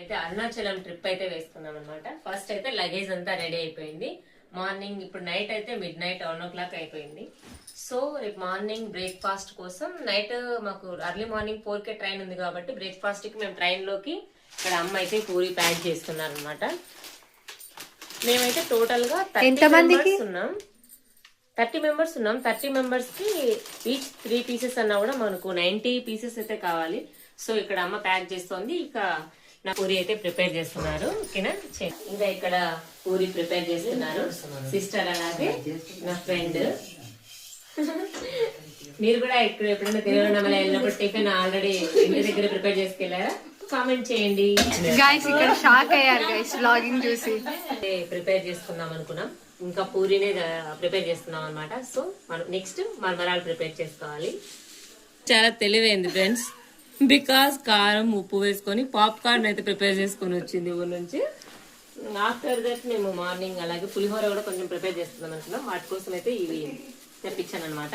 అయితే అరుణాచలం ట్రిప్ అయితే వేసుకున్నాం అనమాట. ఫస్ట్ అయితే లగేజ్ అంతా రెడీ అయిపోయింది. మార్నింగ్ ఇప్పుడు నైట్ అయితే మిడ్-నైట్ 1 o'clock అయిపోయింది. సో రేపు మార్నింగ్ బ్రేక్ఫాస్ట్ కోసం నైట్ మాకు అర్లీ మార్నింగ్ 4కే ట్రైన్ ఉంది కాబట్టి బ్రేక్ఫాస్ట్ కి మేము ట్రైన్ లోకి ఇక్కడ అమ్మ అయితే పూరి ప్యాక్ చేస్తున్నారు అనమాట. మేమైతే టోటల్ గా 30 మెంబర్స్ ఉన్నాం. 30 మెంబర్స్ కి ఈచ్ 3 pieces అన్నా కూడా మనకు 90 pieces అయితే కావాలి. సో ఇక్కడ అమ్మ ప్యాక్ చేస్తోంది. ఇక నా పూరి అయితే ప్రిపేర్ చేస్తున్నారు. ఓకేనా, ఇంకా ఇక్కడ పూరి ప్రిపేర్ చేస్తున్నారు సిస్టర్, అలాగే నా ఫ్రెండ్. మీరు కూడా ఇక్కడ ఎప్పుడైనా తిరువన్నమల వెళ్ళినప్పుడు టిఫిన్ ఆల్రెడీ ఇంటి దగ్గర ప్రిపేర్ చేసుకెళ్లారా? కామెంట్ చేయండి. గైస్ ఇక్కడ షాక్ అయ్యారు గైస్ వ్లాగింగ్ చూసి. ప్రిపేర్ చేసుకుందాం అనుకున్నాం, ఇంకా పూరినే ప్రిపేర్ చేస్తున్నాం అనమాట. సో మనం నెక్స్ట్ మరమరాలు ప్రిపేర్ చేసుకోవాలి. చాలా తెలివైంది ఫ్రెండ్స్, బికాస్ కారం ఉప్పు వేసుకొని పాప్కార్న్ అయితే ప్రిపేర్ చేసుకొని వచ్చింది ఊరి నుంచి. ఆఫ్టర్ దట్ మేము మార్నింగ్ అలాగే పులిహోర కూడా కొంచెం ప్రిపేర్ చేస్తున్నాం అనుకున్నాం. వాటి కోసం అయితే ఇవి తెప్పించాను అనమాట.